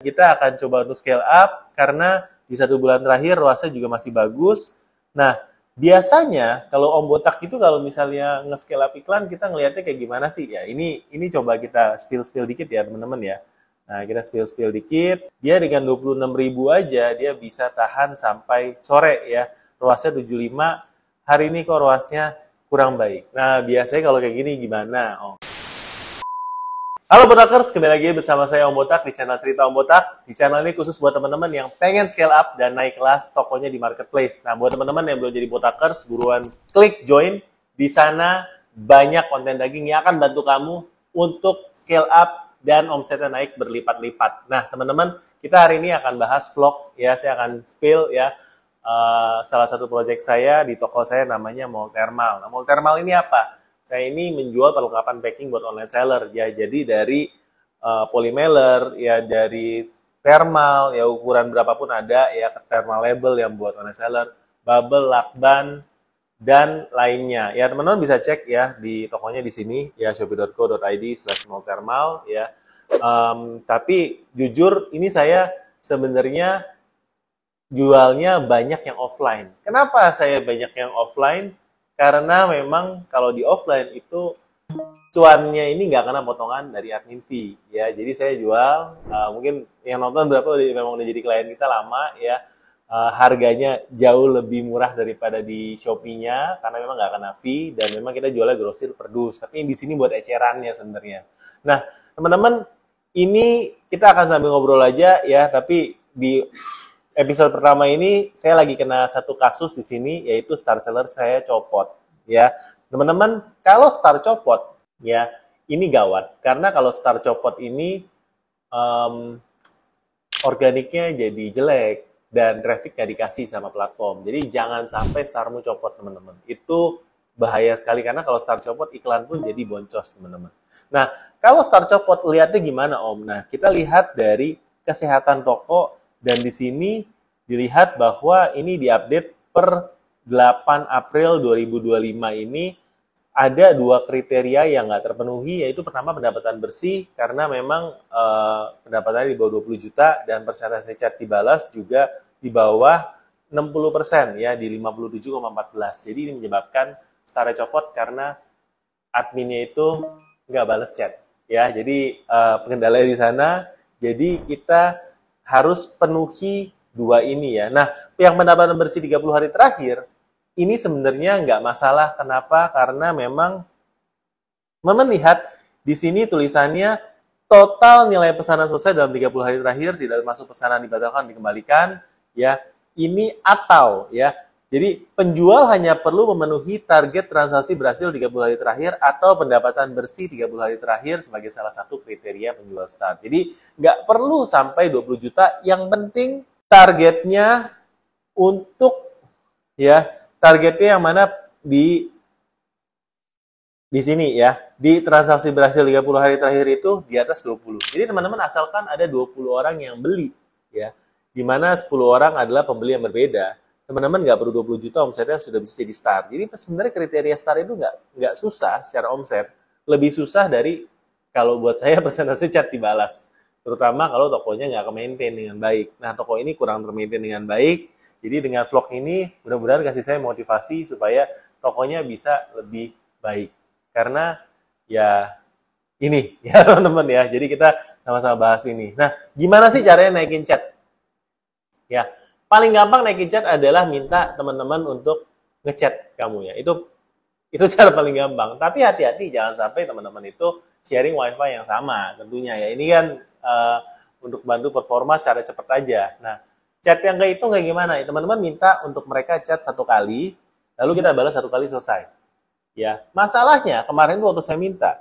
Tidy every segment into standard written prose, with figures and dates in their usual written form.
Kita akan coba untuk scale up karena di 1 bulan terakhir ROAS-nya juga masih bagus. Nah, biasanya kalau Om Botak itu kalau misalnya nge-scale up iklan kita ngelihatnya kayak gimana sih? Ya, ini coba kita spill dikit ya teman-teman ya. Nah, kita spill dikit. Dia dengan 26.000 aja dia bisa tahan sampai sore ya. ROAS-nya 75. Hari ini kok ROAS-nya kurang baik. Nah, biasanya kalau kayak gini gimana, Om? Halo Botakers, kembali lagi bersama saya Om Botak di channel Cerita Om Botak. Di channel ini khusus buat teman-teman yang pengen scale up dan naik kelas tokonya di marketplace. Nah, buat teman-teman yang belum jadi Botakers, buruan klik join. Di sana banyak konten daging yang akan bantu kamu untuk scale up dan omsetnya naik berlipat-lipat. Nah, teman-teman, kita hari ini akan bahas vlog ya. Saya akan spill ya salah satu proyek saya di toko saya namanya Mall Thermal. Nah, Mall Thermal ini apa? Saya ini menjual perlengkapan packing buat online seller ya. Jadi dari polymailer ya, dari thermal ya, ukuran berapapun ada ya, thermal label yang buat online seller, bubble, lakban dan lainnya. Ya, teman-teman bisa cek ya di tokonya di sini ya, shopee.co.id/mallthermal ya. Tapi jujur ini saya sebenarnya jualnya banyak yang offline. Kenapa saya banyak yang offline? Karena memang kalau di offline itu cuannya ini nggak kena potongan dari admin fee ya. Jadi saya jual, mungkin yang nonton berapa memang udah jadi klien kita lama ya, harganya jauh lebih murah daripada di Shopee-nya karena memang nggak kena fee dan memang kita jualnya grosir per dus. Tapi di sini buat ecerannya sebenarnya. Nah, teman-teman, ini kita akan sambil ngobrol aja ya, tapi di episode pertama ini saya lagi kena satu kasus di sini, yaitu star seller saya copot ya. Teman-teman, kalau star copot ya, ini gawat karena kalau star copot ini organiknya jadi jelek dan traffic nggak dikasih sama platform. Jadi jangan sampai starmu copot, teman-teman. Itu bahaya sekali karena kalau star copot iklan pun jadi boncos, teman-teman. Nah, kalau star copot lihatnya gimana, Om? Nah, kita lihat dari kesehatan toko. Dan di sini dilihat bahwa ini diupdate per 8 April 2025 ini ada 2 kriteria yang nggak terpenuhi, yaitu pertama pendapatan bersih, karena memang pendapatannya di bawah 20 juta, dan persentase chat dibalas juga di bawah 60% ya, di 57,14. Jadi ini menyebabkan starnya copot karena adminnya itu nggak balas chat. Ya, jadi pengendalian di sana, jadi kita harus penuhi 2 ini ya. Nah, yang pendapatan bersih 30 hari terakhir, ini sebenarnya nggak masalah. Kenapa? Karena memang melihat di sini tulisannya total nilai pesanan selesai dalam 30 hari terakhir, tidak masuk pesanan dibatalkan, dikembalikan. Ya, ini atau ya. Jadi penjual hanya perlu memenuhi target transaksi berhasil 30 hari terakhir atau pendapatan bersih 30 hari terakhir sebagai salah satu kriteria penjual start. Jadi nggak perlu sampai 20 juta, yang penting targetnya untuk ya, targetnya yang mana di sini ya, di transaksi berhasil 30 hari terakhir itu di atas 20. Jadi teman-teman asalkan ada 20 orang yang beli ya, di mana 10 orang adalah pembeli yang berbeda. Teman-teman nggak perlu 20 juta omsetnya sudah bisa jadi star. Jadi sebenarnya kriteria star itu nggak susah secara omset. Lebih susah dari kalau buat saya persentase chat dibalas. Terutama kalau tokonya nggak ke-maintain dengan baik. Nah, toko ini kurang ter-maintain dengan baik. Jadi dengan vlog ini mudah-mudahan kasih saya motivasi supaya tokonya bisa lebih baik. Karena ya ini ya teman-teman ya. Jadi kita sama-sama bahas ini. Nah, gimana sih caranya naikin chat? Ya, paling gampang naikin chat adalah minta teman-teman untuk ngechat kamu ya. Itu cara paling gampang. Tapi hati-hati jangan sampai teman-teman itu sharing wifi yang sama tentunya ya. Ini kan untuk bantu performa secara cepat aja. Nah, chat yang kayak itu kayak gimana? Ya, teman-teman minta untuk mereka chat 1 kali, lalu kita balas 1 kali, selesai. Ya, masalahnya kemarin waktu saya minta,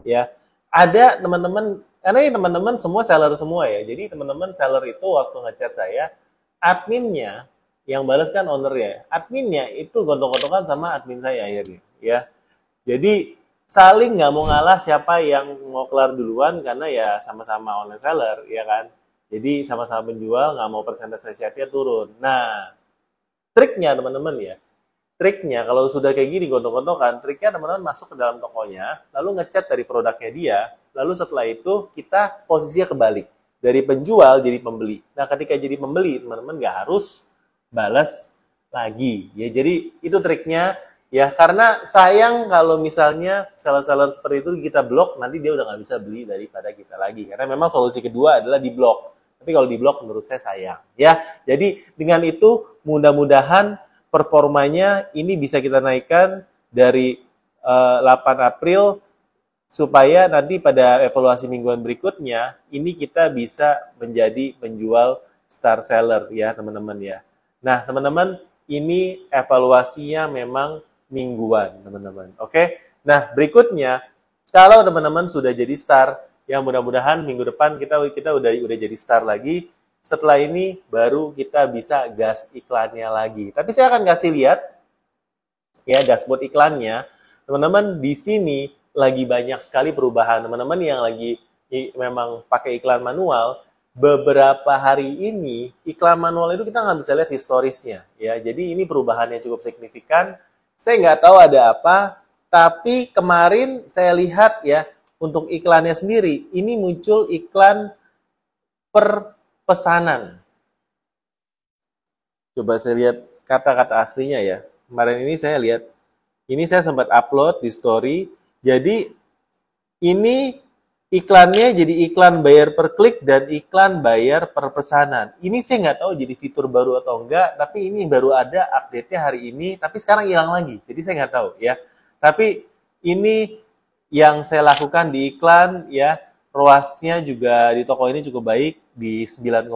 ya ada teman-teman, karena ini teman-teman semua seller semua ya. Jadi teman-teman seller itu waktu ngechat saya, adminnya yang balas kan owner-nya. Adminnya itu gontok-gontokan sama admin saya akhirnya, ya. Jadi saling nggak mau ngalah siapa yang mau kelar duluan karena ya sama-sama online seller, ya kan. Jadi sama-sama penjual nggak mau persentase chatnya turun. Nah, triknya teman-teman ya. Triknya kalau sudah kayak gini gontok-gontokan, triknya teman-teman masuk ke dalam tokonya, lalu ngechat dari produknya dia, lalu setelah itu kita posisinya kebalik. dari penjual jadi pembeli. Nah, ketika jadi pembeli, teman-teman nggak harus balas lagi. Ya, jadi itu triknya. Ya, karena sayang kalau misalnya seller-seller seperti itu kita blok, nanti dia udah nggak bisa beli daripada kita lagi. Karena memang solusi kedua adalah di blok. Tapi kalau di blok menurut saya sayang. Ya, jadi dengan itu mudah-mudahan performanya ini bisa kita naikkan dari 8 April supaya nanti pada evaluasi mingguan berikutnya ini kita bisa menjadi penjual star seller ya teman-teman ya. Nah teman-teman ini evaluasinya memang mingguan teman-teman. Oke. Nah berikutnya kalau teman-teman sudah jadi star, ya mudah-mudahan minggu depan kita udah jadi star lagi. Setelah ini baru kita bisa gas iklannya lagi. Tapi saya akan kasih lihat ya dashboard iklannya. Teman-teman di sini lagi banyak sekali perubahan. Teman-teman yang lagi memang pakai iklan manual, beberapa hari ini iklan manual itu kita nggak bisa lihat historisnya. Ya, jadi ini perubahannya cukup signifikan. Saya nggak tahu ada apa, tapi kemarin saya lihat ya untuk iklannya sendiri, ini muncul iklan per pesanan. Coba saya lihat kata-kata aslinya ya. Kemarin ini saya lihat, ini saya sempat upload di story. Jadi ini iklannya jadi iklan bayar per klik dan iklan bayar per pesanan. Ini saya nggak tahu jadi fitur baru atau enggak, tapi ini baru ada update-nya hari ini, tapi sekarang hilang lagi. Jadi saya nggak tahu ya. Tapi ini yang saya lakukan di iklan ya, ROAS-nya juga di toko ini cukup baik di 9,2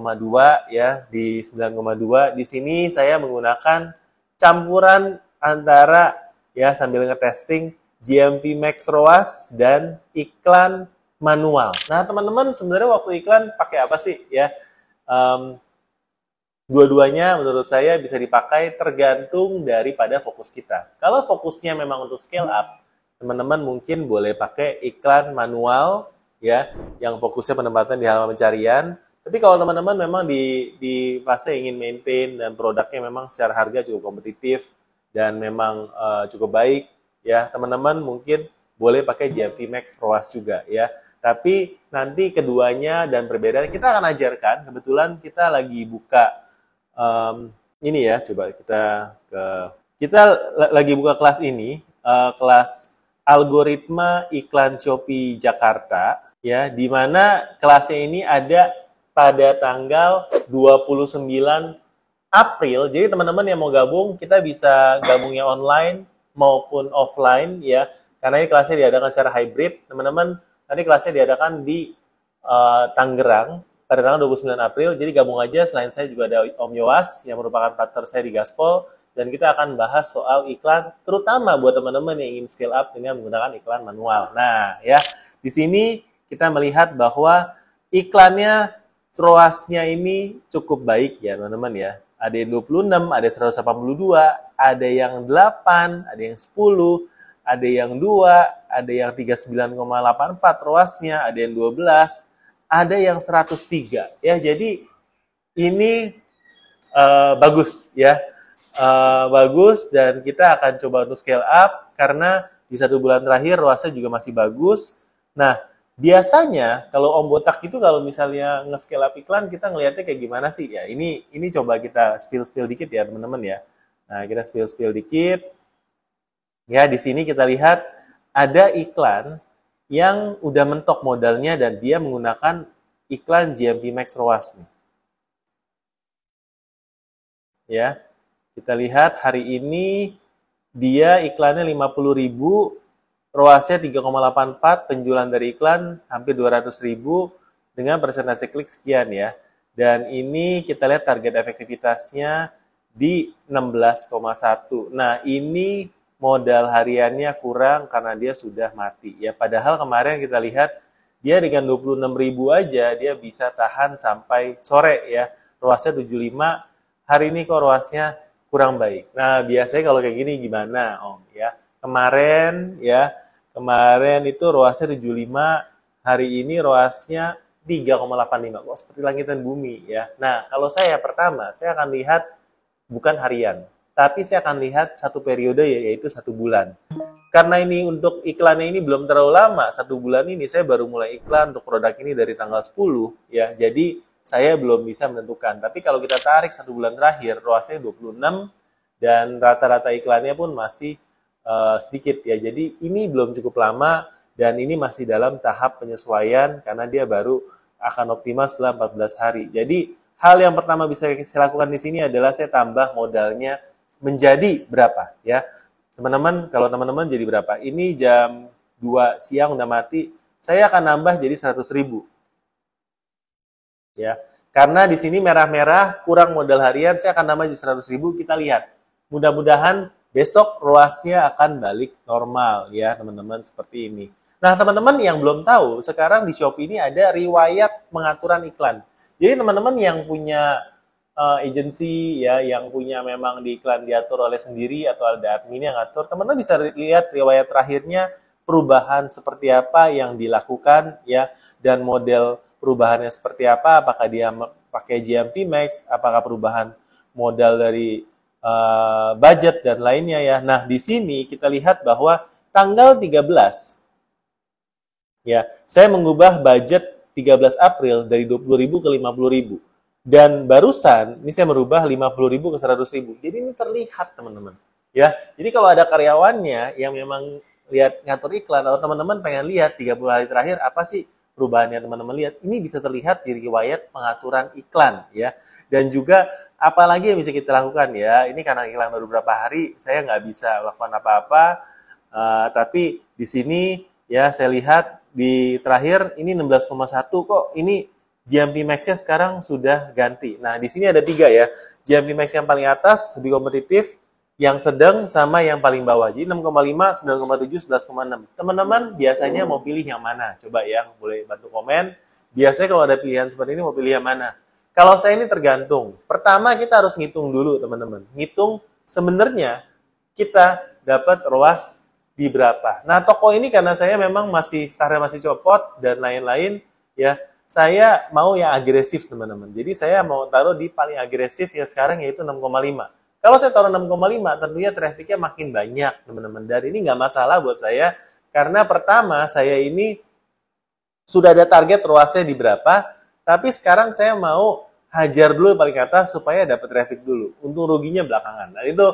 ya, di 9,2. Di sini saya menggunakan campuran antara ya sambil ngetesting GMV Max ROAS dan iklan manual. Nah, teman-teman sebenarnya waktu iklan pakai apa sih ya? Dua-duanya menurut saya bisa dipakai tergantung daripada fokus kita. Kalau fokusnya memang untuk scale up, teman-teman mungkin boleh pakai iklan manual ya, yang fokusnya penempatan di halaman pencarian. Tapi kalau teman-teman memang di fase ingin maintain dan produknya memang secara harga cukup kompetitif dan memang cukup baik ya, teman-teman mungkin boleh pakai GMV Max ROAS juga ya. Tapi nanti keduanya dan perbedaan kita akan ajarkan. Kebetulan kita lagi buka ini ya, coba kita lagi buka kelas ini, kelas algoritma iklan Shopee Jakarta ya, di mana kelasnya ini ada pada tanggal 29 April. Jadi teman-teman yang mau gabung, kita bisa gabungnya online maupun offline ya. Karena ini kelasnya diadakan secara hybrid. Teman-teman, nanti kelasnya diadakan di Tangerang pada tanggal 29 April. Jadi gabung aja, selain saya juga ada Om Yowas yang merupakan partner saya di Gaspol. Dan kita akan bahas soal iklan, terutama buat teman-teman yang ingin scale up dengan menggunakan iklan manual. Nah, ya, di sini kita melihat bahwa iklannya, ROAS-nya ini cukup baik ya, teman-teman ya. Ada yang 26, ada 182, ada yang 8, ada yang 10, ada yang 2, ada yang 39,84 ROAS-nya, ada yang 12, ada yang 103. Ya, jadi ini bagus ya. Bagus dan kita akan coba untuk scale up karena di 1 bulan terakhir ROAS-nya juga masih bagus. Nah, biasanya kalau Om Botak itu kalau misalnya nge-scale up iklan kita ngelihatnya kayak gimana sih ya? Ini coba kita spill dikit ya teman-teman ya. Nah, kita spill dikit. Ya, di sini kita lihat ada iklan yang udah mentok modalnya dan dia menggunakan iklan GMV Max ROAS nih. Ya. Kita lihat hari ini dia iklannya 50.000, ROAS-nya 3,84, penjualan dari iklan hampir 200.000 dengan persentase klik sekian ya. Dan ini kita lihat target efektivitasnya di 16,1. Nah, ini modal hariannya kurang karena dia sudah mati ya. Padahal kemarin kita lihat dia dengan 26.000 aja dia bisa tahan sampai sore ya. ROAS-nya 75, hari ini kok ROAS-nya kurang baik. Nah, biasanya kalau kayak gini gimana, Om? Ya, kemarin itu ROAS-nya 75, hari ini ROAS-nya 3,85. Kok seperti langit dan bumi ya. Nah, kalau saya pertama, saya akan lihat bukan harian. tapi saya akan lihat satu periode yaitu 1 bulan. Karena ini untuk iklannya ini belum terlalu lama, 1 bulan ini saya baru mulai iklan untuk produk ini dari tanggal 10 ya. Jadi saya belum bisa menentukan. Tapi kalau kita tarik 1 bulan terakhir, ROAS-nya 26 dan rata-rata iklannya pun masih sedikit ya. Jadi ini belum cukup lama dan ini masih dalam tahap penyesuaian karena dia baru akan optimal setelah 14 hari. Jadi hal yang pertama bisa saya lakukan di sini adalah saya tambah modalnya menjadi berapa ya. Teman-teman, kalau teman-teman jadi berapa? Ini jam 2 siang udah mati, saya akan nambah jadi 100.000. Ya. Karena di sini merah-merah kurang modal harian, saya akan nambah jadi 100.000, kita lihat. Mudah-mudahan besok ROAS-nya akan balik normal ya, teman-teman, seperti ini. Nah, teman-teman yang belum tahu, sekarang di Shopee ini ada riwayat pengaturan iklan. Jadi teman-teman yang punya agensi ya, yang punya memang di iklan diatur oleh sendiri atau ada admin yang ngatur, teman-teman bisa lihat riwayat terakhirnya perubahan seperti apa yang dilakukan ya, dan model perubahannya seperti apa, apakah dia pakai GMV Max, apakah perubahan modal dari budget dan lainnya ya. Nah, di sini kita lihat bahwa tanggal 13 ya, saya mengubah budget 13 April dari 20.000 ke 50.000. Dan barusan, ini saya merubah 50.000 ke 100.000. Jadi ini terlihat, teman-teman. Ya, jadi kalau ada karyawannya yang memang lihat ngatur iklan, atau teman-teman pengen lihat 30 hari terakhir, apa sih perubahannya teman-teman lihat? Ini bisa terlihat di riwayat pengaturan iklan, ya. Dan juga, apalagi yang bisa kita lakukan, ya. Ini karena iklan baru beberapa hari, saya nggak bisa lakukan apa-apa. Tapi di sini, ya, saya lihat di terakhir ini 16,1 kok ini GMV Max-nya sekarang sudah ganti. Nah, di sini ada 3 ya. GMV Max yang paling atas lebih kompetitif, yang sedang sama yang paling bawah. Jadi 6,5, 9,7, 11,6. Teman-teman biasanya mau pilih yang mana? Coba ya, boleh bantu komen. Biasanya kalau ada pilihan seperti ini mau pilih yang mana? Kalau saya ini tergantung. Pertama kita harus ngitung dulu, teman-teman. Ngitung sebenarnya kita dapat ROAS di berapa. Nah, toko ini karena saya memang masih startnya masih copot dan lain-lain, ya, saya mau yang agresif, teman-teman. Jadi saya mau taruh di paling agresif ya sekarang yaitu 6,5. Kalau saya taruh 6,5, tentunya trafficnya makin banyak, teman-teman. Dan ini nggak masalah buat saya, karena pertama saya ini sudah ada target ROAS-nya di berapa, tapi sekarang saya mau hajar dulu paling atas supaya dapat traffic dulu. Untung ruginya belakangan. Nah, itu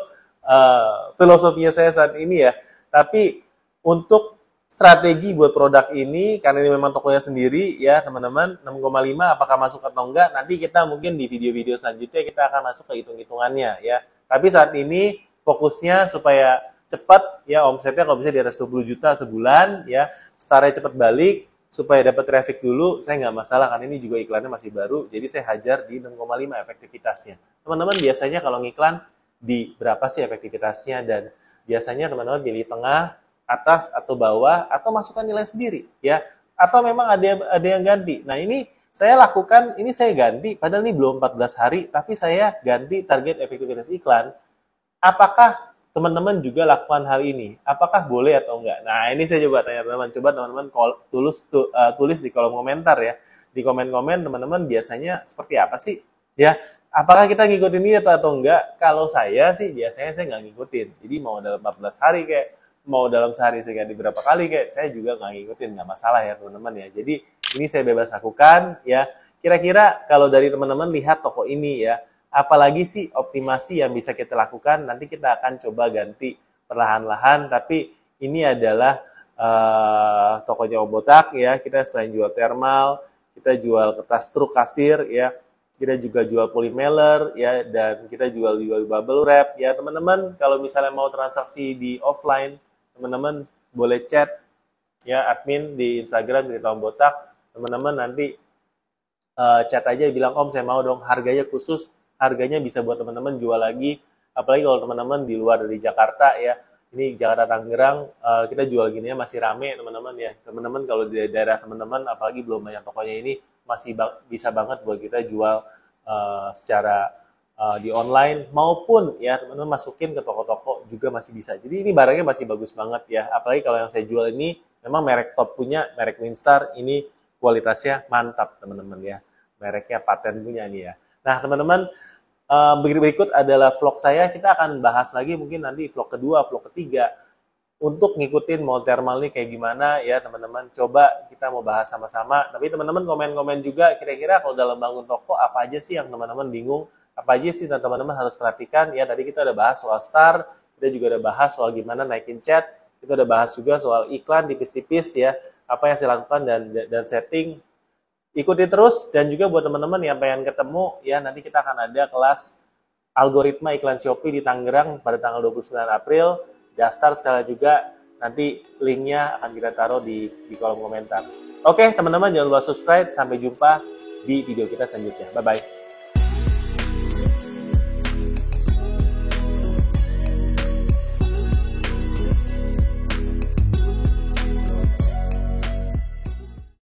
filosofinya saya saat ini ya. Tapi untuk strategi buat produk ini, karena ini memang tokonya sendiri ya teman-teman, 6,5 apakah masuk atau enggak, nanti kita mungkin di video-video selanjutnya kita akan masuk ke hitung-hitungannya ya. Tapi saat ini fokusnya supaya cepat ya, omsetnya kalau bisa di atas 20 juta sebulan ya, startnya cepat balik, supaya dapat traffic dulu, saya nggak masalah, karena ini juga iklannya masih baru, jadi saya hajar di 6,5 efektivitasnya. Teman-teman biasanya kalau ngiklan, di berapa sih efektivitasnya, dan biasanya teman-teman pilih tengah, atas, atau bawah, atau masukkan nilai sendiri, ya. Atau memang ada yang ganti. Nah, ini saya lakukan, ini saya ganti, padahal ini belum 14 hari, tapi saya ganti target efektivitas iklan. Apakah teman-teman juga lakukan hal ini? Apakah boleh atau enggak? Nah, ini saya coba tanya teman-teman. Coba teman-teman tulis di kolom komentar ya. Di komen-komen teman-teman biasanya seperti apa sih? Ya, apakah kita ngikutin ini atau enggak? Kalau saya sih biasanya saya nggak ngikutin. Jadi mau dalam 14 hari kayak, mau dalam sehari saya ganti berapa kali kayak, saya juga nggak ngikutin. Nggak masalah ya teman-teman ya. Jadi ini saya bebas lakukan ya. Kira-kira kalau dari teman-teman lihat toko ini ya, apalagi sih optimasi yang bisa kita lakukan, nanti kita akan coba ganti perlahan-lahan, tapi ini adalah tokonya Om Botak ya, kita selain jual thermal, kita jual kertas truk kasir ya, kita juga jual polymer ya, dan kita jual bubble wrap ya. Teman-teman kalau misalnya mau transaksi di offline, teman-teman boleh chat ya admin di Instagram cerita Om Botak, teman-teman nanti chat aja bilang, Om saya mau dong harganya khusus, harganya bisa buat teman-teman jual lagi, apalagi kalau teman-teman di luar dari Jakarta ya. Ini Jakarta Tangerang, kita jual gininya masih rame teman-teman ya. Teman-teman kalau di daerah teman-teman, apalagi belum banyak tokonya ini, masih bisa banget buat kita jual secara di online, maupun ya teman-teman masukin ke toko-toko juga masih bisa. Jadi ini barangnya masih bagus banget ya. Apalagi kalau yang saya jual ini memang merek top punya, merek Winstar, ini kualitasnya mantap teman-teman ya. Mereknya paten punya nih ya. Nah teman-teman, Berikut adalah vlog saya, kita akan bahas lagi mungkin nanti vlog kedua, vlog ketiga, untuk ngikutin mall thermal ini kayak gimana ya teman-teman. Coba kita mau bahas sama-sama, tapi teman-teman komen-komen juga kira-kira kalau dalam bangun toko apa aja sih yang teman-teman bingung, apa aja sih yang teman-teman harus perhatikan. Ya tadi kita udah bahas soal star, kita juga udah bahas soal gimana naikin chat, kita udah bahas juga soal iklan tipis-tipis ya, apa yang saya lakukan dan setting. Ikuti terus, dan juga buat teman-teman yang pengen ketemu ya, nanti kita akan ada kelas algoritma iklan Shopee di Tangerang pada tanggal 29 April. Daftar sekali juga, nanti linknya akan kita taruh di kolom komentar. Oke teman-teman, jangan lupa subscribe. Sampai jumpa di video kita selanjutnya. Bye-bye.